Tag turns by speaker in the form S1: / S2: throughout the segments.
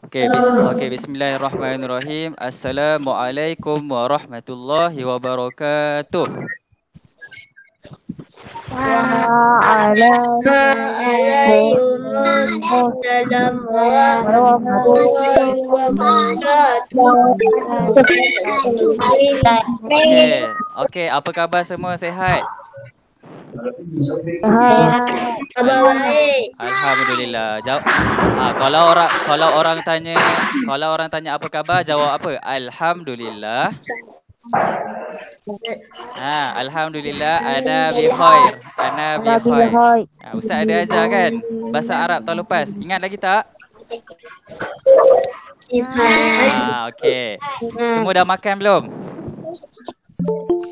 S1: Bismillahirrahmanirrahim. Assalamualaikum warahmatullahi wabarakatuh.
S2: Waalaikumsalam warahmatullahi wabarakatuh.
S1: Okey, apa khabar semua, sihat?
S2: Kabar baik.
S1: Alhamdulillah. Kalau orang tanya apa khabar, jawab apa? Alhamdulillah. Alhamdulillah ana bi khair. Ustaz ada ajar kan bahasa Arab tahun lepas. Ingat lagi tak? Okey. Semua dah makan belum?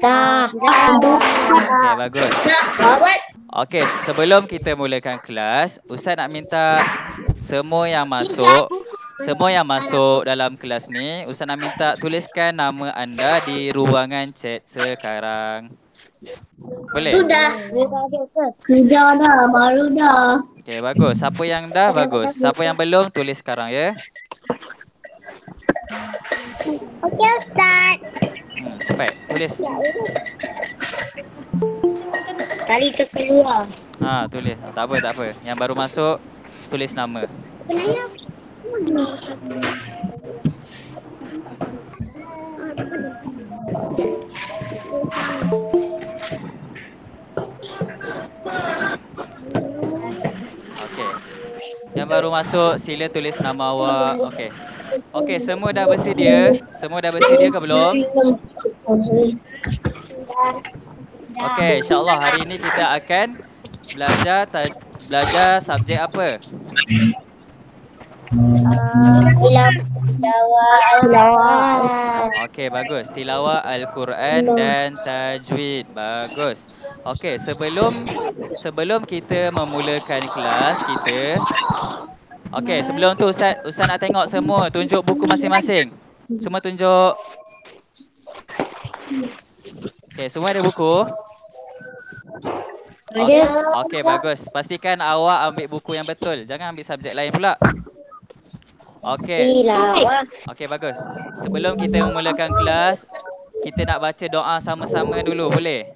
S2: Dah.
S1: Okey, bagus. Okey, sebelum kita mulakan kelas, Ustaz nak minta semua yang masuk dalam kelas ni, Ustaz nak minta tuliskan nama anda di ruangan chat sekarang. Boleh?
S2: Sudah dah, baru dah.
S1: Okey, bagus. Siapa yang dah, bagus. Siapa yang belum, tulis sekarang ya.
S2: Okey, Ustaz.
S1: Baik, tulis.
S2: Tadi terkeluar.
S1: Tulis. Tak apa. Yang baru masuk, tulis nama.
S2: Sebenarnya
S1: Okey. Yang baru masuk, sila tulis nama awak. Okey, semua dah bersedia? Semua dah bersedia ke belum? Okey, insya-Allah hari ini kita akan belajar subjek apa?
S2: tilawah.
S1: Okey, bagus. Tilawah Al-Quran dan tajwid. Bagus. Okey, sebelum kita memulakan kelas kita. Okey, sebelum tu Ustaz nak tengok semua tunjuk buku masing-masing. Semua tunjuk. Okey, semua ada buku? Okey, bagus. Pastikan awak ambil buku yang betul. Jangan ambil subjek lain pula. Okey. Okey, bagus. Sebelum kita memulakan kelas, kita nak baca doa sama-sama dulu, boleh?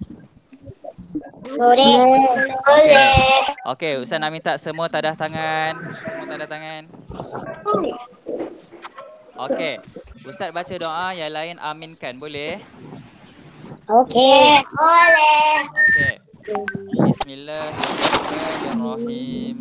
S2: Boleh.
S1: Okey, Ustaz nak minta semua tadah tangan. Okey. Ustaz baca doa, yang lain aminkan, boleh?
S2: Okey. Boleh.
S1: Okey. Bismillahirrahmanirrahim.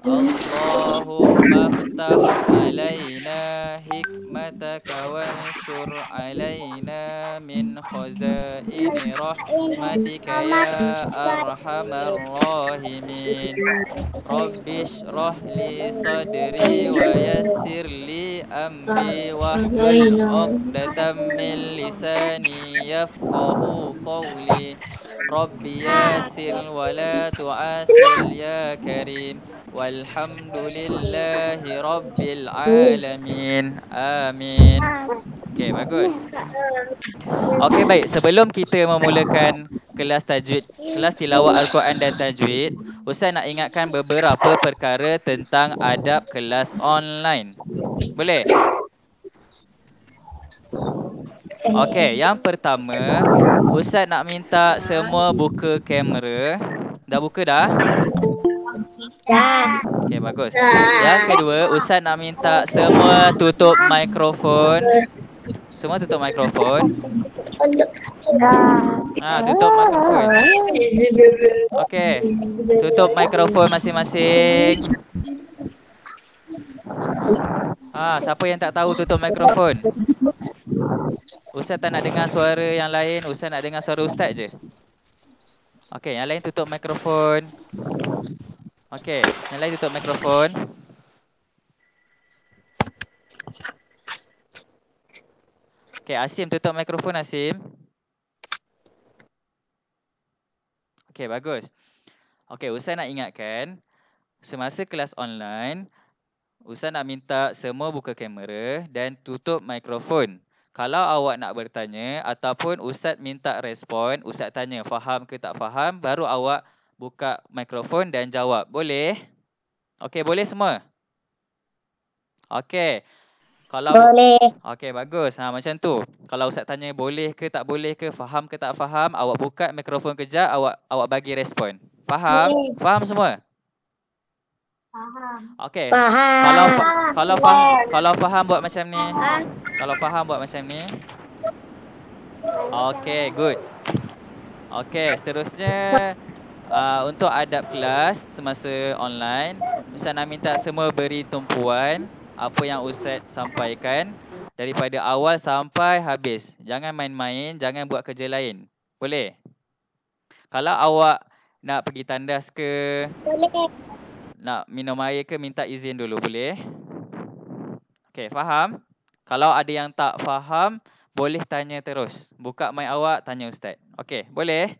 S1: Allahumma ftah alaina hikmataka wanshur alaina min khazaini rahmatika ya arhamar rahimin. Rabbish rahli sadri wa yassir li amri wahlul 'uqdatam min lisani yafqahu qawli. Rabbi yassir wa la tu'assir ya karim. Walhamdulillahi rabbil alamin. Amin. Okey, bagus. Okey, baik. Sebelum kita memulakan kelas tajwid, kelas tilawah Al-Quran dan tajwid, Ustaz nak ingatkan beberapa perkara tentang adab kelas online. Boleh? Okey, yang pertama, Ustaz nak minta semua buka kamera. Dah buka dah?
S2: Dah.
S1: Okey, bagus. Yang kedua, Ustaz nak minta semua tutup mikrofon. Semua tutup mikrofon. Tutup mikrofon. Okey. Tutup mikrofon masing-masing. Siapa yang tak tahu tutup mikrofon? Ustaz tak nak dengar suara yang lain, Ustaz nak dengar suara Ustaz je. Okey, yang lain tutup mikrofon. Okey, yang lain tutup mikrofon. Okey, Asim tutup mikrofon, Asim. Okey, bagus. Okey, Ustaz nak ingatkan, semasa kelas online, Ustaz nak minta semua buka kamera dan tutup mikrofon. Kalau awak nak bertanya ataupun Ustaz minta respon, Ustaz tanya faham ke tak faham, baru awak buka mikrofon dan jawab. Boleh? Okey, boleh semua? Okey. Kalau
S2: Boleh.
S1: okey, bagus. Macam tu. Kalau Ustaz tanya boleh ke tak boleh ke, faham ke tak faham, awak buka mikrofon kejap, awak bagi respon. Faham?
S2: Boleh.
S1: Faham semua?
S2: Faham.
S1: Okey.
S2: Faham.
S1: Kalau faham buat macam ni. Kalau faham buat macam ni. Okey, good. Okey, seterusnya untuk adab kelas semasa online, Ustaz nak minta semua beri tumpuan apa yang Ustaz sampaikan daripada awal sampai habis. Jangan main-main, jangan buat kerja lain. Boleh? Kalau awak nak pergi tandas ke,
S2: Boleh.
S1: nak minum air ke, minta izin dulu, boleh? Okey, faham? Kalau ada yang tak faham, boleh tanya terus. Buka mic awak, tanya Ustaz. Okey, boleh?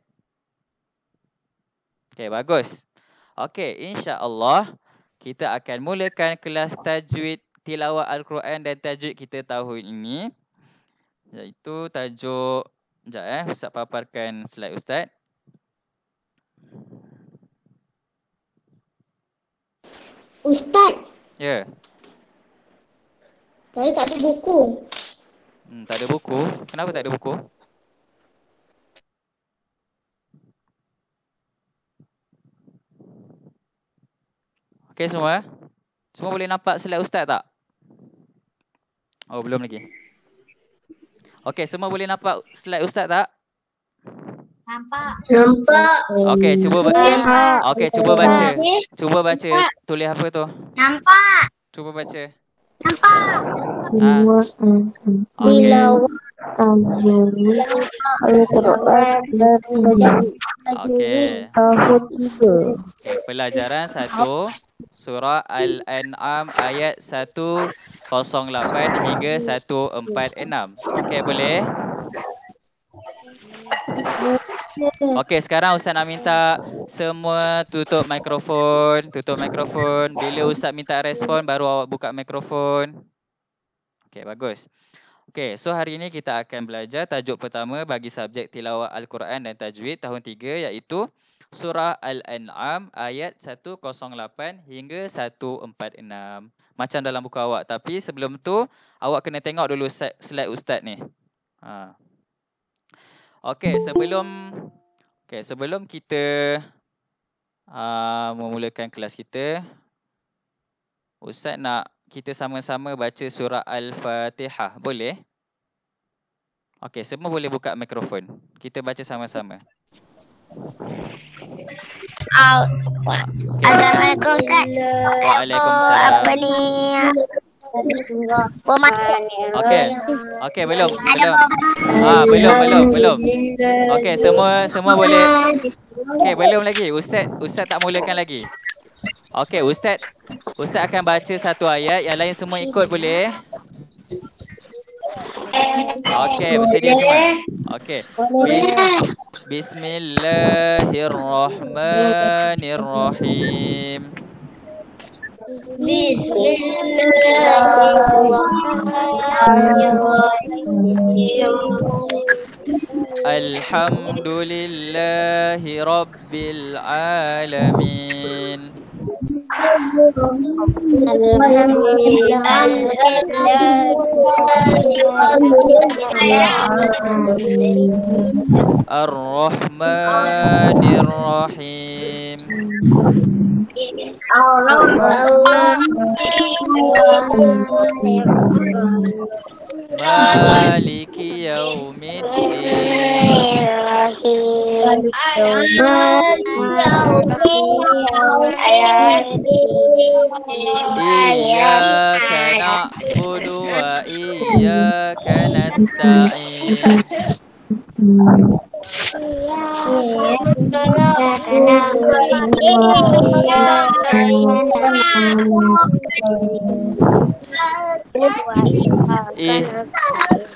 S1: Okey, bagus. Okey, insya-Allah kita akan mulakan kelas tajwid tilawah Al-Quran dan tajwid kita tahun ini, iaitu tajuk, sekejap Ustaz paparkan slide Ustaz.
S2: Ustaz,
S1: Ya.
S2: saya tak ada buku.
S1: Tak ada buku. Kenapa tak ada buku? Okey semua? Semua boleh nampak slide Ustaz tak? Oh, belum lagi. Okey, semua boleh nampak slide Ustaz tak?
S2: Nampak.
S1: Okey, cuba baca. Okey, cuba baca. Cuba baca tulis apa tu?
S2: Nampak.
S1: Cuba baca.
S2: Nampak.
S1: Okey. Okey. Okey, pelajaran 1 surah Al-An'am ayat 108 hingga 146. Okey, boleh? Okey, sekarang Ustaz nak minta semua tutup mikrofon. Tutup mikrofon. Bila Ustaz minta respon, baru awak buka mikrofon. Okey, bagus. Okey, so hari ini kita akan belajar tajuk pertama bagi subjek tilawah Al-Quran dan tajwid tahun 3, iaitu surah Al-An'am ayat 108 hingga 146. Macam dalam buku awak. Tapi sebelum tu, awak kena tengok dulu slide Ustaz ni. Okey, sebelum kita memulakan kelas kita, Ustaz nak kita sama-sama baca surah Al-Fatihah. Boleh? Okey, semua boleh buka mikrofon. Kita baca sama-sama.
S2: Assalamualaikum Ustaz.
S1: Waalaikumsalam.
S2: Apa ni?
S1: Okey, belum. Belum. Okey, semua boleh. Okey, belum lagi. Ustaz tak mulakan lagi. Okey, Ustaz akan baca satu ayat, yang lain semua ikut, boleh? Okey, bersedia semua? Okey. Bismillahirrahmanirrahim. Alhamdulillahi Rabbil Alamin. Ar-Rahmanir-Rahim. Maliki Yaumiddin. Iyyaka na'budu wa iyyaka nasta'in.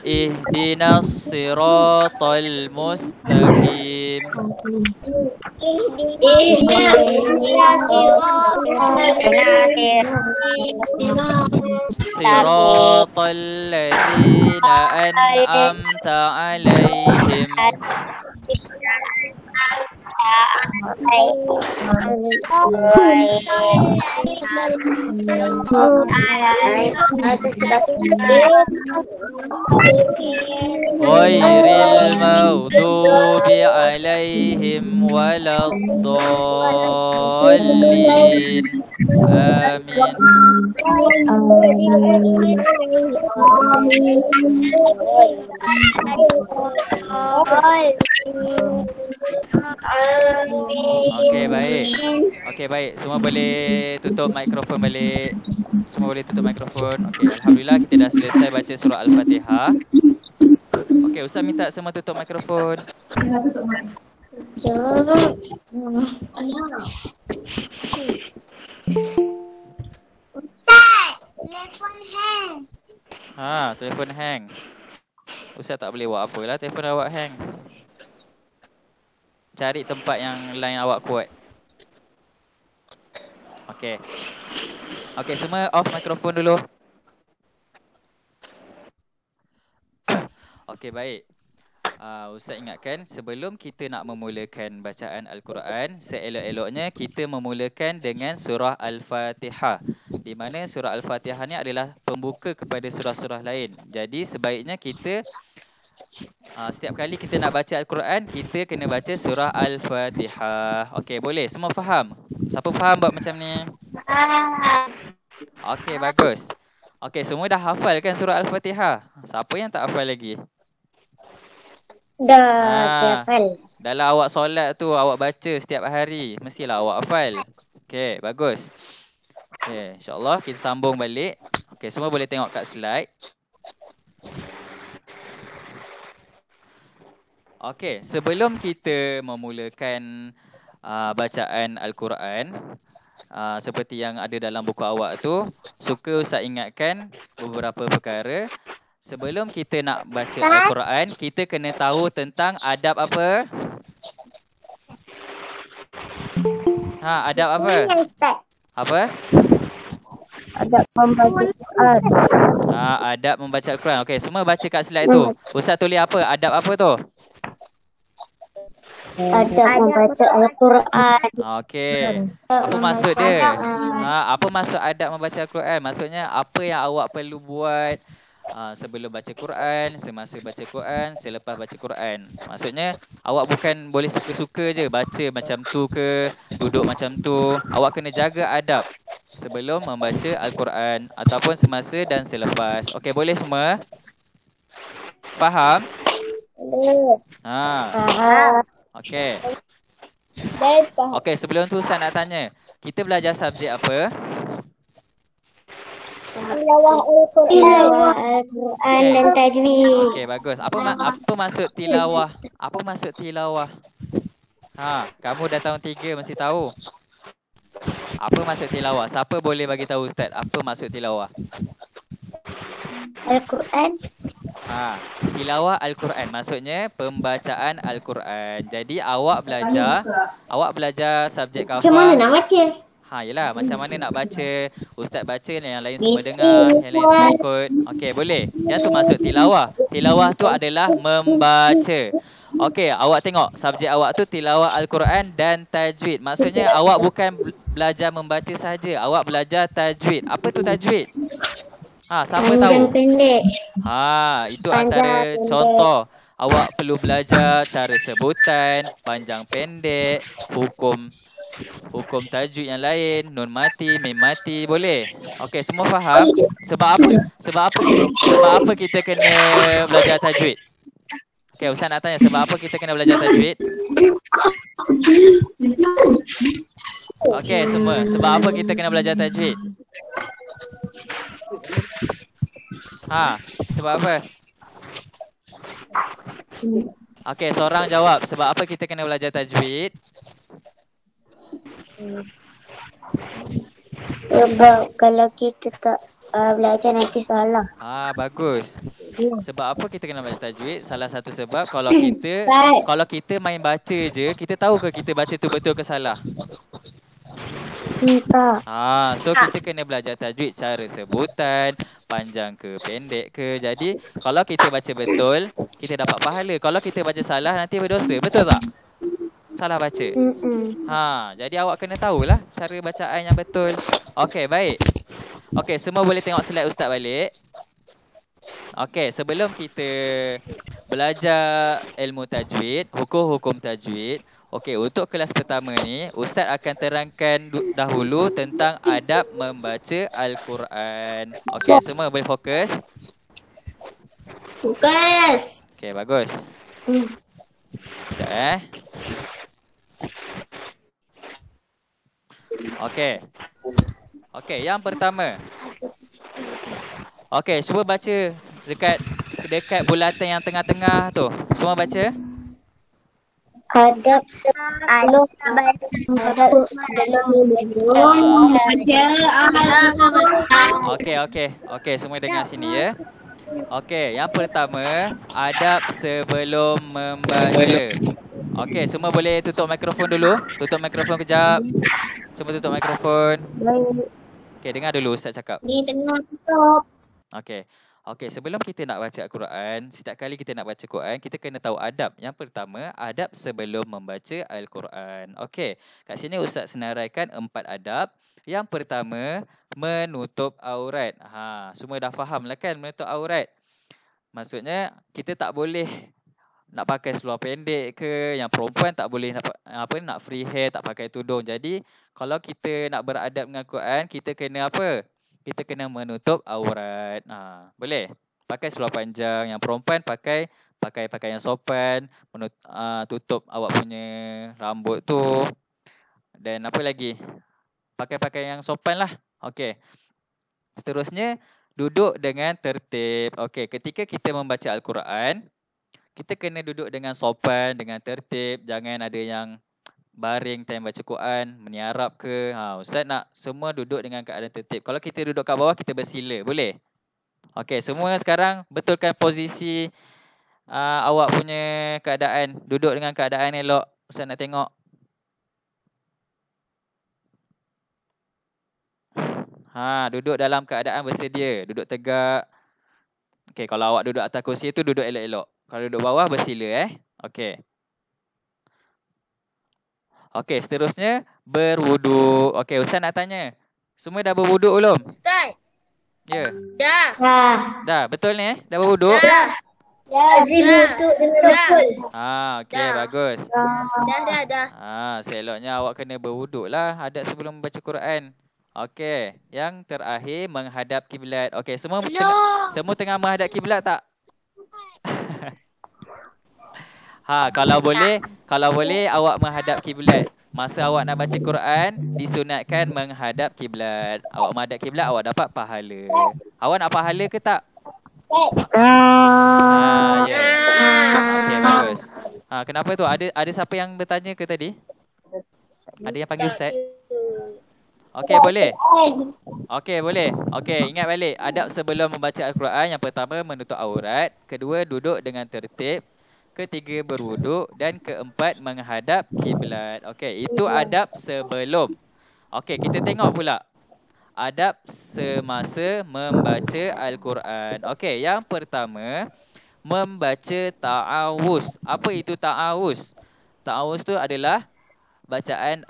S1: Ihdinas siratal mustaqim. Siratal ladzina an'amta alaihim Ghairil maghdubi alaihim waladdallin. Amin. Okey, baik. Okey, baik. Semua boleh tutup mikrofon balik. Semua boleh tutup mikrofon. Okey, alhamdulillah kita dah selesai baca surah Al-Fatihah. Okey, Ustaz minta semua tutup mikrofon.
S2: Telefon hang.
S1: Telefon hang. Ustaz tak boleh buat apa lah, telefon awak hang. Cari tempat yang line awak kuat. Okey. Okey, semua off mikrofon dulu. Okey, baik. Ustaz ingatkan sebelum kita nak memulakan bacaan Al-Quran, seelok-eloknya kita memulakan dengan surah Al-Fatihah. Di mana surah Al-Fatihah ni adalah pembuka kepada surah-surah lain. Jadi sebaiknya kita setiap kali kita nak baca Al-Quran, kita kena baca surah Al-Fatihah. Okey, boleh? Semua faham? Siapa faham buat macam ni? Okey, bagus. Okey, semua dah hafal kan surah Al-Fatihah? Siapa yang tak hafal lagi?
S2: Dah hafal.
S1: Dalam awak solat tu, awak baca setiap hari, mestilah awak hafal. Okey, bagus. Okey, insya-Allah kita sambung balik. Okey, semua boleh tengok kat slide. Okey, sebelum kita memulakan bacaan Al-Quran, seperti yang ada dalam buku awak tu, suka Ustaz ingatkan beberapa perkara. Sebelum kita nak baca Al-Quran, kita kena tahu tentang adab apa? Adab apa? Apa?
S2: Adab membaca Quran.
S1: Adab membaca Al-Quran. Okey, semua baca kat slide tu. Ustaz tulis apa? Adab apa tu?
S2: Adab membaca Al-Quran.
S1: Okey. Apa maksud dia? Apa maksud adab membaca Al-Quran? Maksudnya apa yang awak perlu buat sebelum baca Quran, semasa baca Quran, selepas baca Quran. Maksudnya awak bukan boleh suka-suka je baca macam tu ke, duduk macam tu. Awak kena jaga adab sebelum membaca Al-Quran ataupun semasa dan selepas. Okey, boleh semua? Faham?
S2: Boleh.
S1: Okey. Okey, sebelum tu saya nak tanya, kita belajar subjek apa?
S2: Tilawah Al-Quran dan tajwid.
S1: Okey, bagus. Apa maksud tilawah? Apa maksud tilawah? Kamu dah tahun 3 mesti tahu. Apa maksud tilawah? Siapa boleh bagi tahu Ustaz apa maksud tilawah?
S2: Al-Quran.
S1: Tilawah Al-Quran maksudnya pembacaan Al-Quran. Jadi awak belajar subjek kafah.
S2: Macam mana nak baca?
S1: Yelah, macam mana nak baca. Ustaz baca, yang lain semua dengar, yang lain semua ikut. Okey, boleh. Yang tu maksud tilawah. Tilawah tu adalah membaca. Okey, awak tengok subjek awak tu tilawah Al-Quran dan tajwid. Maksudnya awak bukan belajar membaca saja, awak belajar tajwid. Apa tu tajwid? Siapa tahu?
S2: Panjang pendek.
S1: Itu antara contoh. Awak perlu belajar cara sebutan, panjang pendek, hukum tajwid yang lain, nun mati, mim mati, boleh? Okey, semua faham? Sebab apa kita kena belajar tajwid? Okey, Ustaz nak tanya, sebab apa kita kena belajar tajwid? Okey, semua. Sebab apa kita kena belajar tajwid? Sebab apa? Okey, seorang jawab. Sebab apa kita kena belajar tajwid?
S2: Sebab kalau kita tak belajar nanti salah.
S1: Bagus. Sebab apa kita kena belajar tajwid? Salah satu sebab kalau kita main baca je, kita tahu ke kita baca tu betul ke salah?
S2: Tak.
S1: So kita kena belajar tajwid, cara sebutan, panjang ke pendek ke. Jadi kalau kita baca betul, kita dapat pahala. Kalau kita baca salah, nanti berdosa. Betul tak? salah baca.
S2: Mm-mm.
S1: Jadi awak kena tahulah cara bacaan yang betul. Okey, baik. Okey, semua boleh tengok slide ustaz balik. Okey, sebelum kita belajar ilmu tajwid, hukum-hukum tajwid. Okey, untuk kelas pertama ni, ustaz akan terangkan dahulu tentang adab membaca Al-Quran. Okey, semua boleh fokus?
S3: Fokus.
S1: Okey, bagus. Sekejap Okey. Okey, yang pertama. Okey, cuba baca dekat bulatan yang tengah-tengah tu. Semua baca?
S2: Hadap sebelum hadap
S1: Okey, semua dengar sini ya. Okey, yang pertama, adab sebelum membaca. Okey, semua boleh tutup mikrofon dulu. Tutup mikrofon kejap. Semua tutup mikrofon. Okey, dengar dulu ustaz cakap.
S3: Ni tengah tutup.
S1: Okey, sebelum kita nak baca Al-Quran, setiap kali kita nak baca Quran, kita kena tahu adab. Yang pertama, adab sebelum membaca Al-Quran. Okey, kat sini ustaz senaraikan 4 adab. Yang pertama, menutup aurat. Semua dah faham lah kan menutup aurat. Maksudnya, kita tak boleh nak pakai seluar pendek ke, yang perempuan tak boleh nak free hair, tak pakai tudung. Jadi, kalau kita nak beradab dengan Quran, kita kena apa? Kita kena menutup aurat. Boleh? Pakai seluar panjang. Yang perempuan pakai pakaian sopan, tutup awak punya rambut tu. Dan apa lagi? Pakai pakaian yang sopan lah. Okey. Seterusnya, duduk dengan tertib. Okey, ketika kita membaca Al-Quran, kita kena duduk dengan sopan, dengan tertib. Jangan ada yang baring time baca Quran, meniarap ke. Ustaz nak semua duduk dengan keadaan tertib. Kalau kita duduk kat bawah, kita bersila. Boleh? Okey, semua sekarang betulkan posisi awak punya keadaan. Duduk dengan keadaan elok. Ustaz nak tengok. Duduk dalam keadaan bersedia. Duduk tegak. Okey, kalau awak duduk atas kursi tu, duduk elok-elok. Kalau duduk bawah, bersila Okey. Okey, seterusnya berwuduk. Okey, ustaz nak tanya. Semua dah berwuduk belum?
S3: Ustaz.
S1: Ya.
S3: Dah.
S1: Dah, betul ni Dah berwuduk?
S3: Dah.
S2: Lazim untuk dengan betul.
S1: Okey, bagus.
S3: Dah.
S1: Seloknya awak kena berwuduk lah adab sebelum membaca Quran. Okey, yang terakhir menghadap kiblat. Okey, semua tengah menghadap kiblat tak? Kalau boleh awak menghadap kiblat. Masa awak nak baca Quran, disunatkan menghadap kiblat. Awak menghadap kiblat, awak dapat pahala. Awak nak pahala ke tak? Ya. Okey, bagus. Kenapa tu? Ada siapa yang bertanya ke tadi? Ada yang panggil ustaz? Okey, boleh? Okey, boleh. Okey, ingat balik. Adab sebelum membaca Al-Quran, yang pertama menutup aurat, kedua duduk dengan tertib, ketiga berwuduk, dan keempat menghadap kiblat. Okey, itu adab sebelum. Okey, kita tengok pula adab semasa membaca Al-Quran. Okey, yang pertama membaca ta'awuz. Apa itu ta'awuz? Ta'awuz tu adalah bacaan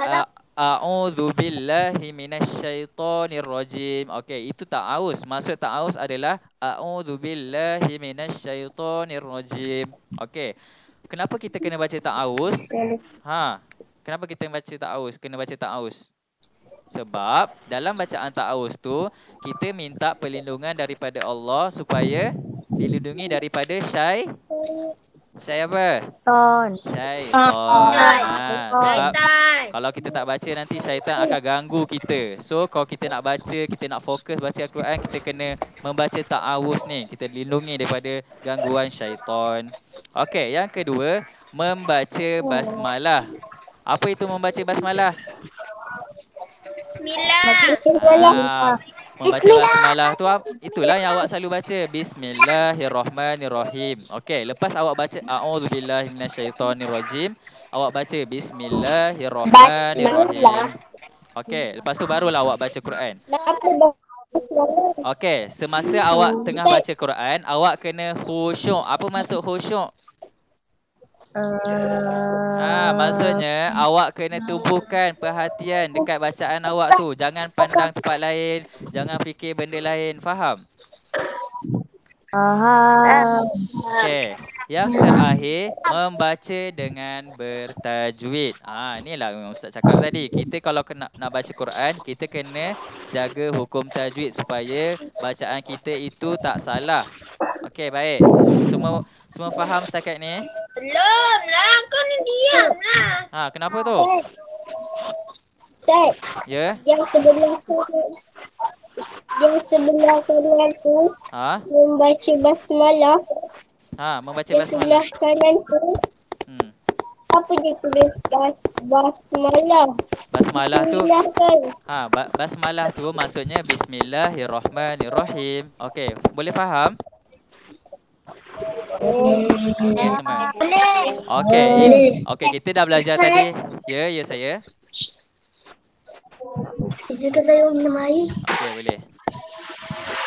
S1: a'udzubillahi minasyaitonirrajim. Okey, itu ta'awuz. Maksud ta'awuz adalah a'udzubillahi minasyaitonirrajim. Okey. Kenapa kita kena baca ta'awuz? Kenapa kita kena baca ta'awuz? Sebab dalam bacaan ta'awuz tu, kita minta perlindungan daripada Allah supaya dilindungi daripada syaitan. Sebab kalau kita tak baca, nanti syaitan akan ganggu kita. So kalau kita nak baca, kita nak fokus baca Al-Quran, kita kena membaca ta'awuz ni. Kita dilindungi daripada gangguan syaitan. Okey, yang kedua, membaca basmalah. Apa itu membaca basmalah?
S3: Bismillah.
S1: Membaca basmalah tu itulah yang awak selalu baca. Bismillahirrahmanirrahim. Okey, lepas awak baca a'udzubillahi minasyaitonirrajim, awak baca bismillahirrahmanirrahim. Okey, lepas tu barulah awak baca Quran. Okey, semasa awak tengah baca Quran, awak kena khusyuk. Apa maksud khusyuk? Maksudnya awak kena tumpukan perhatian dekat bacaan awak tu. Jangan pandang tempat lain, jangan fikir benda lain. Faham?
S2: Faham.
S1: Okey. Yang terakhir, membaca dengan bertajwid. Inilah yang Ustaz cakap tadi. Kita kalau nak baca Quran, kita kena jaga hukum tajwid supaya bacaan kita itu tak salah. Okey, baik. Semua faham setakat ni?
S3: Belum lah, kau ni diam lah.
S1: Kenapa tu?
S2: Ustaz,
S1: Ya?
S2: yang sebelah kanan tu membaca basmalah.
S1: Membaca
S2: Yang
S1: basmalah.
S2: sebelah kanan tu apa dia tulis basmalah?
S1: Basmalah tu
S2: Silahkan.
S1: basmalah tu maksudnya Bismillahirrahmanirrahim. Okey, boleh faham? Okey semua. Okey, kita dah belajar tadi. Ya saya.
S3: Izinkan saya minum air.
S1: Okey, boleh.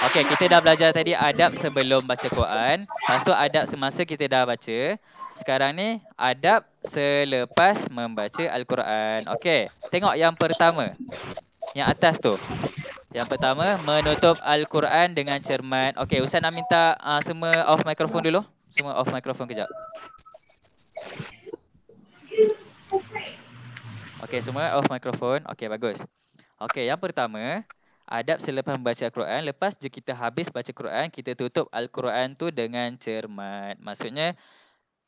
S1: Okey, kita dah belajar tadi adab sebelum baca Quran. Lepas tu adab semasa kita dah baca. Sekarang ni adab selepas membaca Al-Quran. Okey, tengok yang pertama. Yang atas tu. Yang pertama, menutup Al-Quran dengan cermat. Okey, Ustaz nak minta semua off mikrofon dulu. Semua off mikrofon kejap. Okey, semua off mikrofon. Okey, bagus. Okey, yang pertama, adab selepas membaca Al-Quran. Lepas je kita habis baca Quran, kita tutup Al-Quran tu dengan cermat. Maksudnya,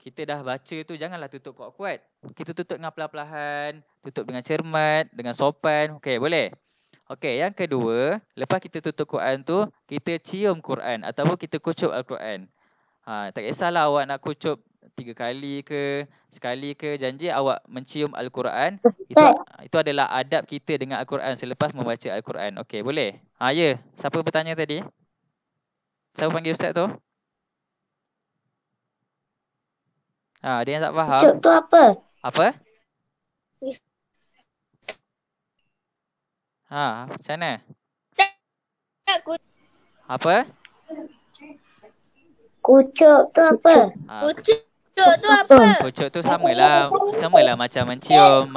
S1: kita dah baca tu janganlah tutup kuat-kuat. Kita tutup dengan perlahan-lahan, tutup dengan cermat, dengan sopan. Okey, boleh? Okey, yang kedua, lepas kita tutup Quran tu, kita cium Quran ataupun kita kucup Al-Quran. Tak kisahlah awak nak kucup 3 kali ke, sekali ke, janji awak mencium Al-Quran. Itu adalah adab kita dengan Al-Quran selepas membaca Al-Quran. Okey, boleh? Ya. Siapa bertanya tadi? Siapa panggil Ustaz tu? Ada yang tak faham?
S2: Kucup tu apa?
S1: Apa? Macam mana? Apa?
S2: Kucup tu apa?
S3: Kucuk tu apa?
S1: Kucup tu samalah macam mencium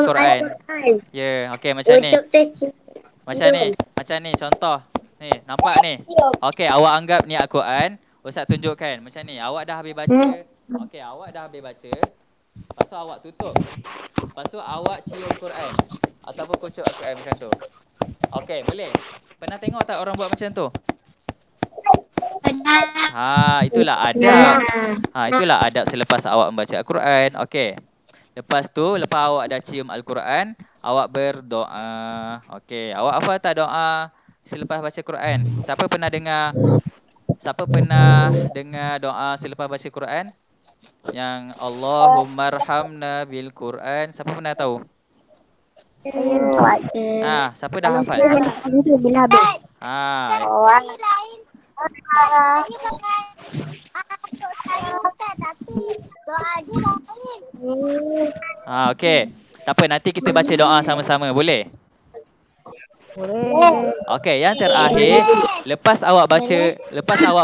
S1: Quran. Ya, okey macam ni. Macam ni contoh. Ni, nampak ni? Okey, awak anggap ni Al-Quran. Ustaz tunjukkan macam ni. Awak dah habis baca. Okey, awak dah habis baca. Lepas tu awak tutup. Lepas tu awak cium Quran ataupun kucup Al-Quran macam tu. Okey, boleh. Pernah tengok tak orang buat macam tu? Itulah adab. Itulah adab selepas awak membaca Al-Quran. Okey. Lepas awak dah cium Al-Quran, awak berdoa. Okey, awak hafal tak doa selepas baca Quran? Siapa pernah dengar doa selepas baca Quran? Yang Allahumarhamna bil Quran. Siapa pernah tahu? Siapa dah hafal?
S2: Bila habis.
S1: Okey. Tak apa, nanti kita baca doa sama-sama, boleh?
S2: Boleh.
S1: Okey, yang terakhir, lepas awak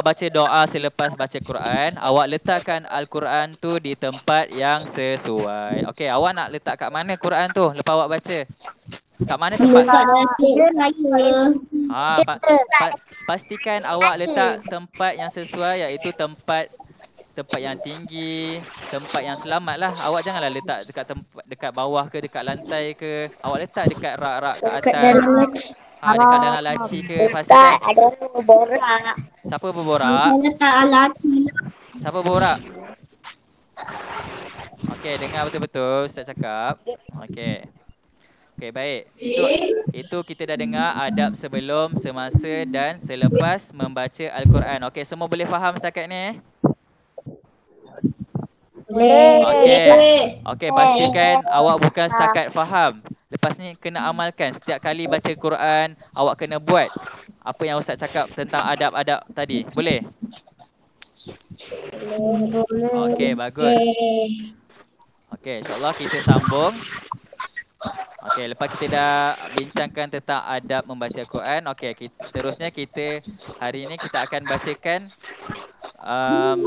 S1: baca doa selepas baca Quran, awak letakkan Al-Quran tu di tempat yang sesuai. Okey, awak nak letak kat mana Quran tu lepas awak baca? Kat mana tempat? Pastikan awak letak tempat yang sesuai, iaitu tempat yang tinggi, tempat yang selamat lah. Awak janganlah letak dekat bawah ke, dekat lantai ke. Awak letak dekat rak-rak ke atas. Dekat dalam laci ke. Pastikan.
S2: Ada orang berborak.
S1: Siapa berborak? Siapa berborak? Okey, dengar betul-betul Ustaz cakap. Okey, baik. Itu kita dah dengar adab sebelum, semasa dan selepas membaca Al-Quran. Okey, semua boleh faham setakat ni? Okey, pastikan awak bukan setakat faham. Lepas ni kena amalkan. Setiap kali baca Quran, awak kena buat apa yang Ustaz cakap tentang adab-adab tadi. Boleh? Okey, bagus. Okey, insyaAllah kita sambung. Okey, lepas kita dah bincangkan tentang adab membaca Quran, okey, seterusnya hari ini kita akan bacakan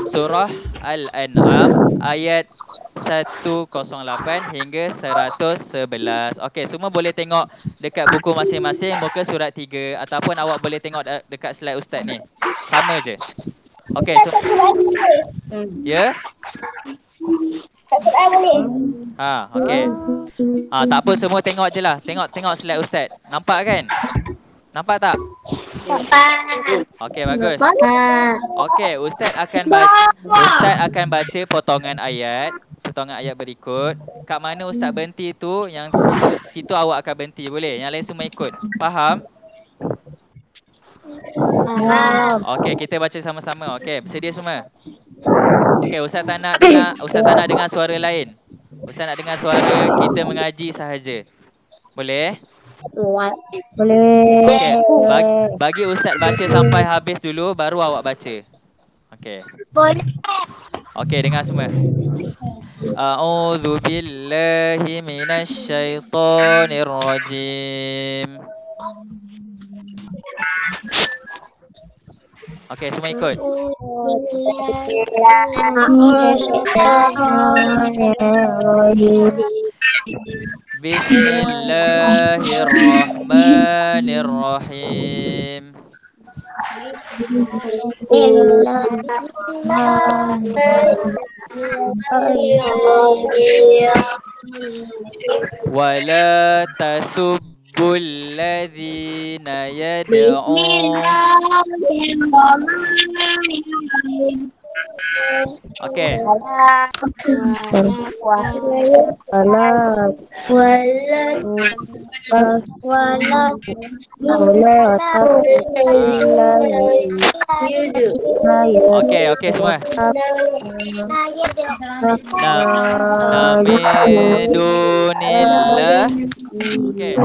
S1: surah Al-An'am ayat 108 hingga 111. Okey, semua boleh tengok dekat buku masing-masing muka surat 3 ataupun awak boleh tengok dekat slide ustaz ni. Sama je. Okey, so ya. Okey. Tak apa, semua tengok je lah. Tengok slide ustaz. Nampak kan? Nampak tak? Okey, bagus. Okey, Ustaz akan baca potongan ayat berikut. Kat mana Ustaz berhenti tu, yang situ awak akan berhenti, boleh? Yang lain semua ikut. Faham? Okey, kita baca sama-sama. Okey, bersedia semua? Okey, Ustaz tak nak dengar suara lain. Ustaz nak dengar suara kita mengaji sahaja. Boleh?
S2: Boleh.
S1: Okey, bagi Ustaz baca sampai habis dulu, baru awak baca. Okey.
S3: Boleh.
S1: Okey, dengar semua. A'udzu billahi minasyaitonir rajim. Okey, semua ikut. Bismillahirrahmanirrahim. Wala tasubbul ladzina yad'un. Okey. Okey semua. Namidunillah. Okey.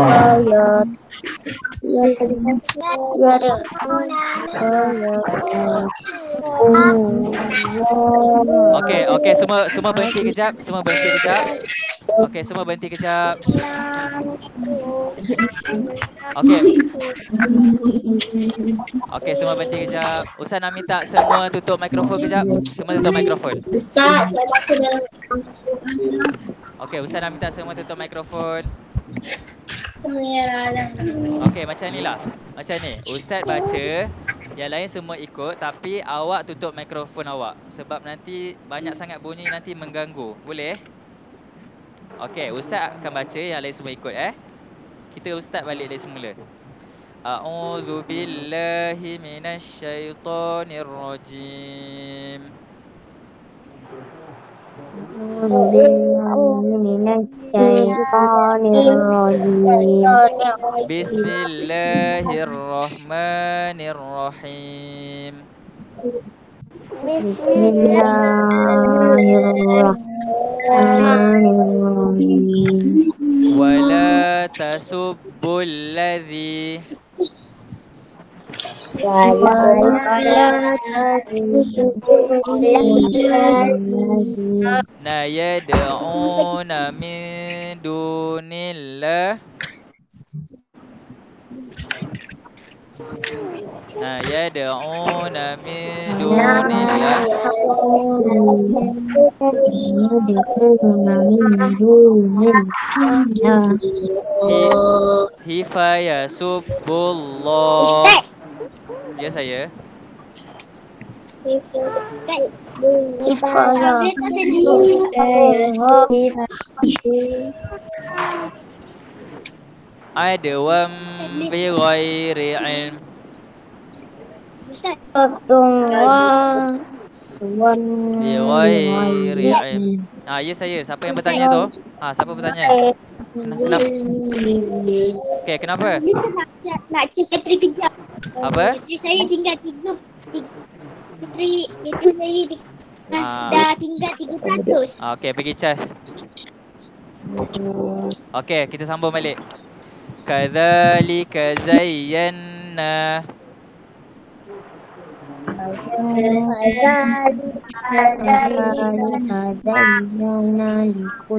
S1: Okey, semua berhenti kejap. Okey, semua berhenti kejap. Okey, semua berhenti kejap. Ustaz nak minta semua tutup mikrofon kejap. Semua tutup mikrofon.
S3: Ustaz, saya baca dalam.
S1: Okey, Ustaz nak minta semua tutup mikrofon. Okey, macam ni lah. Macam ni, Ustaz baca, yang lain semua ikut, tapi awak tutup mikrofon awak. Sebab nanti banyak sangat bunyi, nanti mengganggu. Boleh? Okey, Ustaz akan baca, yang lain semua ikut Kita Ustaz balik dari semula. A'udzu billahi minasyaitonir rajim. Bismillahirrahmanirrahim. Wala tasubbul ladzi yad'una min dunillah. Yad'una min dunillah. Hifaya subbullah. Ya saya. Adwam bi ghairi ilm. Bi ghairi ilm. Ya saya. Siapa yang bertanya tu? Siapa bertanya? Kenapa? Okey, kenapa?
S3: Nak cari kejap.
S1: Apa?
S3: Saya tinggal 3. Saya dah tinggal 300.
S1: Okey, pergi cas. Okey, kita sambung balik. Kadzalika zayyana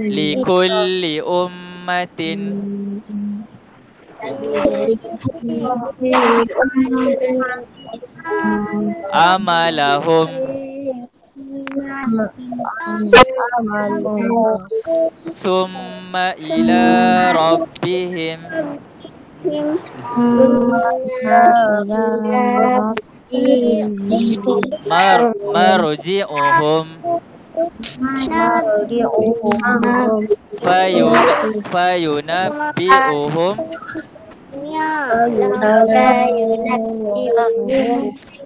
S1: likulli ummatin amalahum Summa ila rabbihim marji'uhum fayunabbi'uhum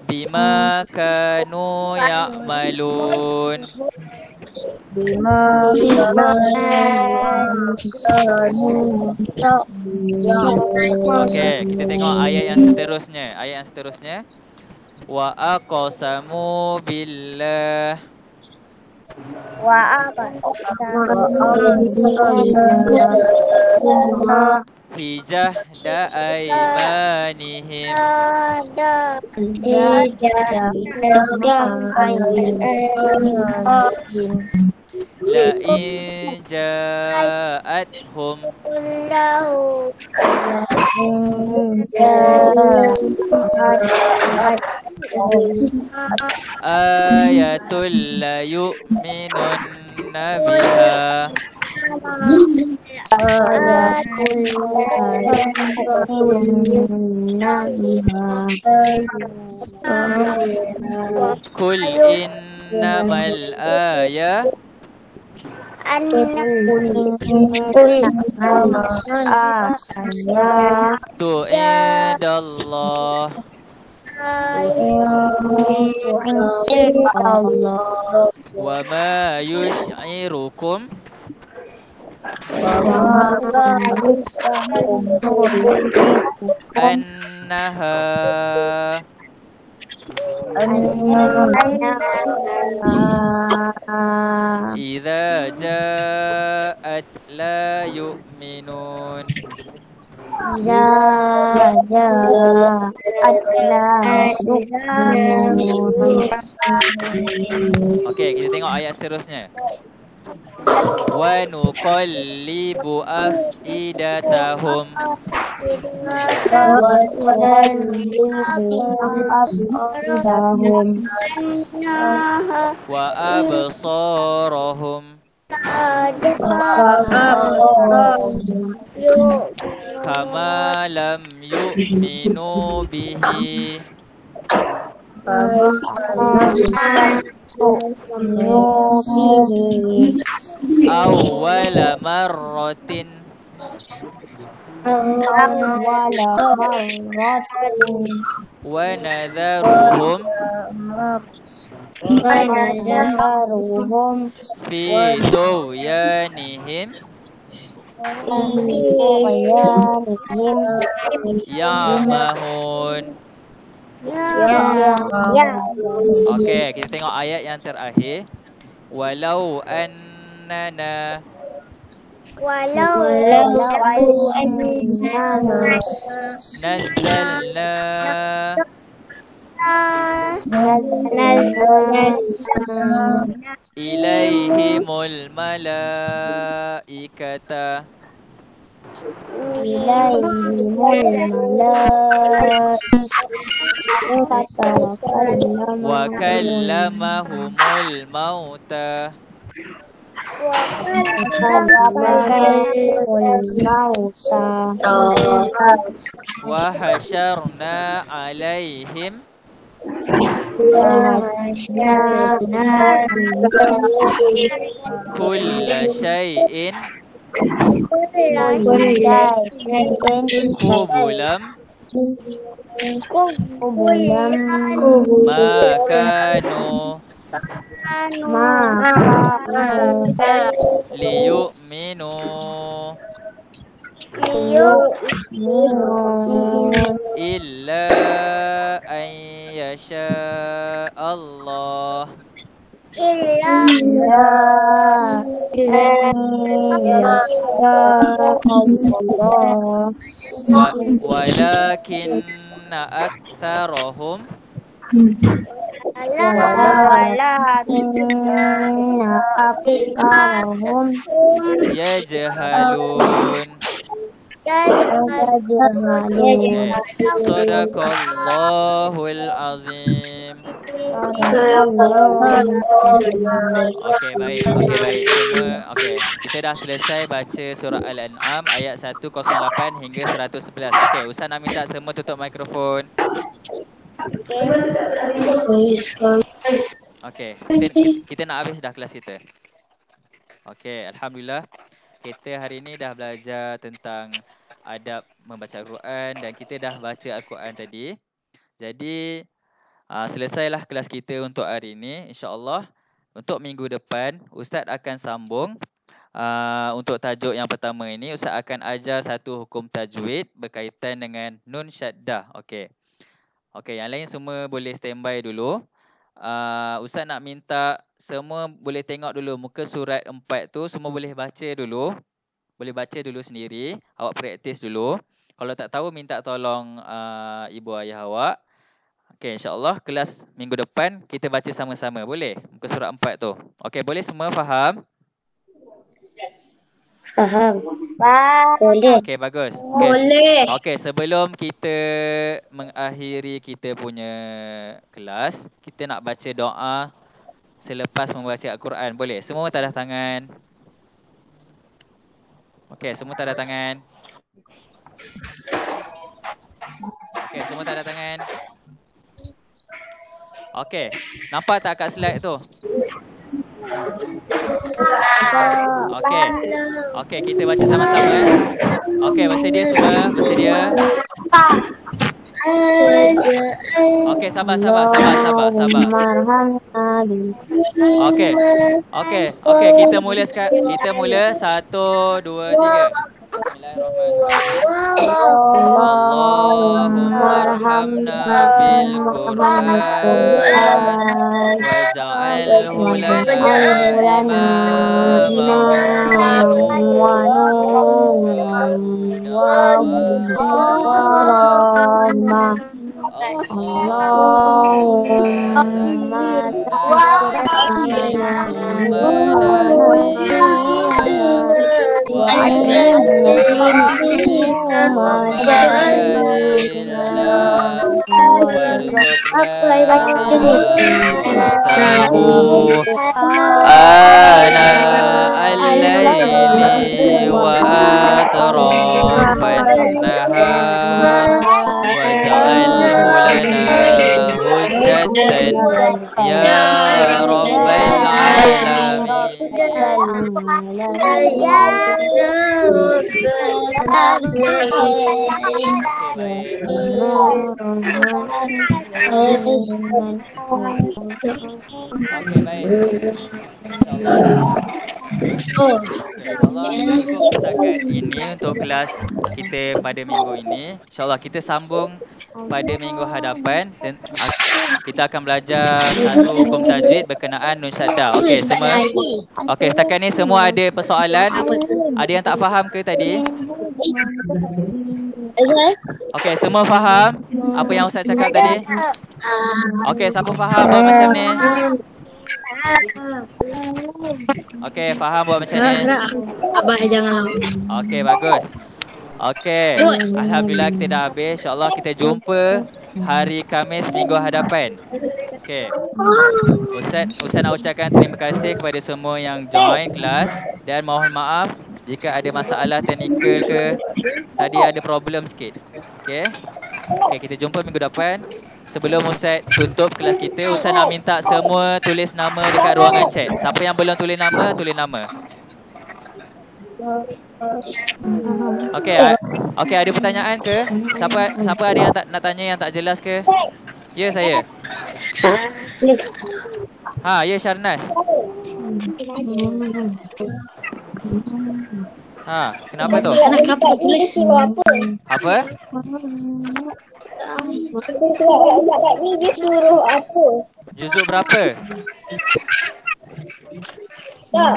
S1: bima kanu ya'malun. Okey, kita tengok ayat yang seterusnya. Ayat yang seterusnya. Wa aqsamu billah. Hijahda aimanihim la in ja'athum ayatul la yu'minunna biha Kul innamal ayah tu'idallah wa ma yush'irukum annaha idza ja'at la yu'minun. Okey, kita tengok ayat seterusnya. Wa nuqallibu afidatahum wa absarahum kama lam yu'minu bihi awwala marratin wa nadharuhum fi tughyanihim ya'mahun. Okey, kita tengok ayat yang terakhir. Walau annana nazzalna ilaihimul malaikata wa kallamahumul mauta wa hasyarna alaihim kulla syai'in kubulam makanu liyu'minu illa an yasha Allah walakinna aktsarahum yajhalun. Sadaqallahul azim. Okey, baik. Okey, baik. Semua okey. Kita dah selesai baca surah Al-An'am ayat 108 hingga 111. Okey, Ustaz nak minta semua tutup mikrofon. Okey, kita nak habis dah kelas kita. Okey, alhamdulillah. Kita hari ini dah belajar tentang adab membaca Al-Quran dan kita dah baca Al-Quran tadi. Jadi selesailah kelas kita untuk hari ini, insya-Allah. Untuk minggu depan Ustaz akan sambung untuk tajuk yang pertama ini. Ustaz akan ajar satu hukum tajwid berkaitan dengan nun syaddah. Okey. Okey, yang lain semua boleh standby dulu. Ustaz nak minta semua boleh tengok dulu muka surat 4 tu, semua boleh baca dulu. Boleh baca dulu sendiri, awak praktis dulu. Kalau tak tahu minta tolong ibu ayah awak. Okey, insya-Allah kelas minggu depan kita baca sama-sama. Boleh? Muka surat 4 tu. Okey, boleh semua faham?
S2: Faham. Boleh.
S1: Okey, bagus.
S3: Boleh.
S1: Okey, sebelum kita mengakhiri kita punya kelas, kita nak baca doa selepas membaca Al-Quran. Boleh? Semua tadah tangan. Okey, semua tadah tangan. Okey, semua tadah tangan. Okey, nampak tak kat slide tu? Okey. Okey, kita baca sama-sama. Okey, bersedia semua? Bersedia? Okey, sabar. Okey. Okey, kita mula sekarang. Kita mula 1 2 3. Allahumma arhamna bil Qur'an waj'alhu lana imaman wa nuran Allahumma ana al-laili wa atrafan nahar waj'alhu lana hujjatan ya rabbal alamin. Okey, baik. InsyaAllah cukup setakat ini untuk kelas kita pada minggu ini. InsyaAllah kita sambung pada minggu hadapan dan kita akan belajar satu hukum tajwid berkenaan nun syaddah. Okey, semua. Okey, setakat ni semua ada persoalan? Ada yang tak faham ke tadi? Okey, semua faham apa yang Ustaz cakap tadi? Okey, siapa faham buat macam ni? Okey, faham buat macam ni?
S3: Abah jangan.
S1: Okey, bagus. Okey, alhamdulillah kita dah habis. InsyaAllah kita jumpa hari Khamis minggu hadapan. Okey. Ustaz nak ucapkan terima kasih kepada semua yang join kelas dan mohon maaf jika ada masalah teknikal ke tadi ada problem sikit. Okey. Okey, kita jumpa minggu depan. Sebelum Ustaz tutup kelas kita, Ustaz nak minta semua tulis nama dekat ruangan chat. Siapa yang belum tulis nama, tulis nama. Okey, okey, ada pertanyaan ke? Siapa ada yang nak tanya yang tak jelas ke? Ya, saya. Ya, Syarnas. Kenapa tu?
S3: Kenapa tak tulis?
S1: Apa?
S2: Surat ni dia suruh apa?
S1: Juzuk berapa?
S2: Tak.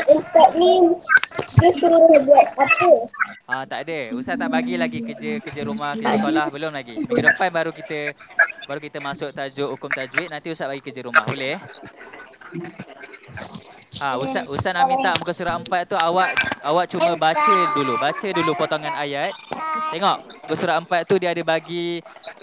S2: Ustaz ni dia suruh buat apa?
S1: Tak ada. Ustaz tak bagi lagi kerja rumah, kerja sekolah belum lagi. Minggu depan baru kita masuk tajuk hukum tajwid, nanti Ustaz bagi kerja rumah. Boleh? Ustaz nak minta muka surat 4 tu awak cuma baca dulu potongan ayat. Tengok, muka surat 4 tu dia ada bagi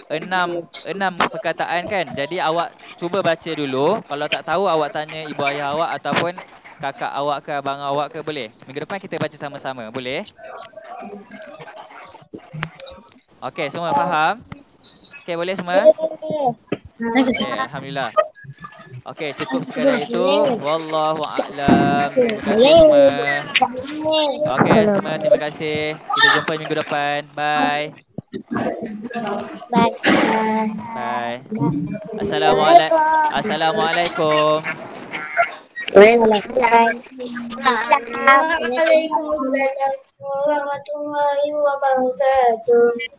S1: enam perkataan kan. Jadi awak cuba baca dulu. Kalau tak tahu awak tanya ibu ayah awak ataupun kakak awak ke abang awak ke, boleh. Minggu depan kita baca sama-sama, boleh? Okey, semua faham? Okey, boleh semua? Okey, alhamdulillah. Okey, cukup sekadar itu. Wallahu a'lam. Terima kasih semua. Okey, semua terima kasih. Kita jumpa minggu depan. Bye.
S2: Bye.
S1: Bye. Assalamualaikum. Assalamualaikum.
S3: Waalaikumsalam warahmatullahi wabarakatuh.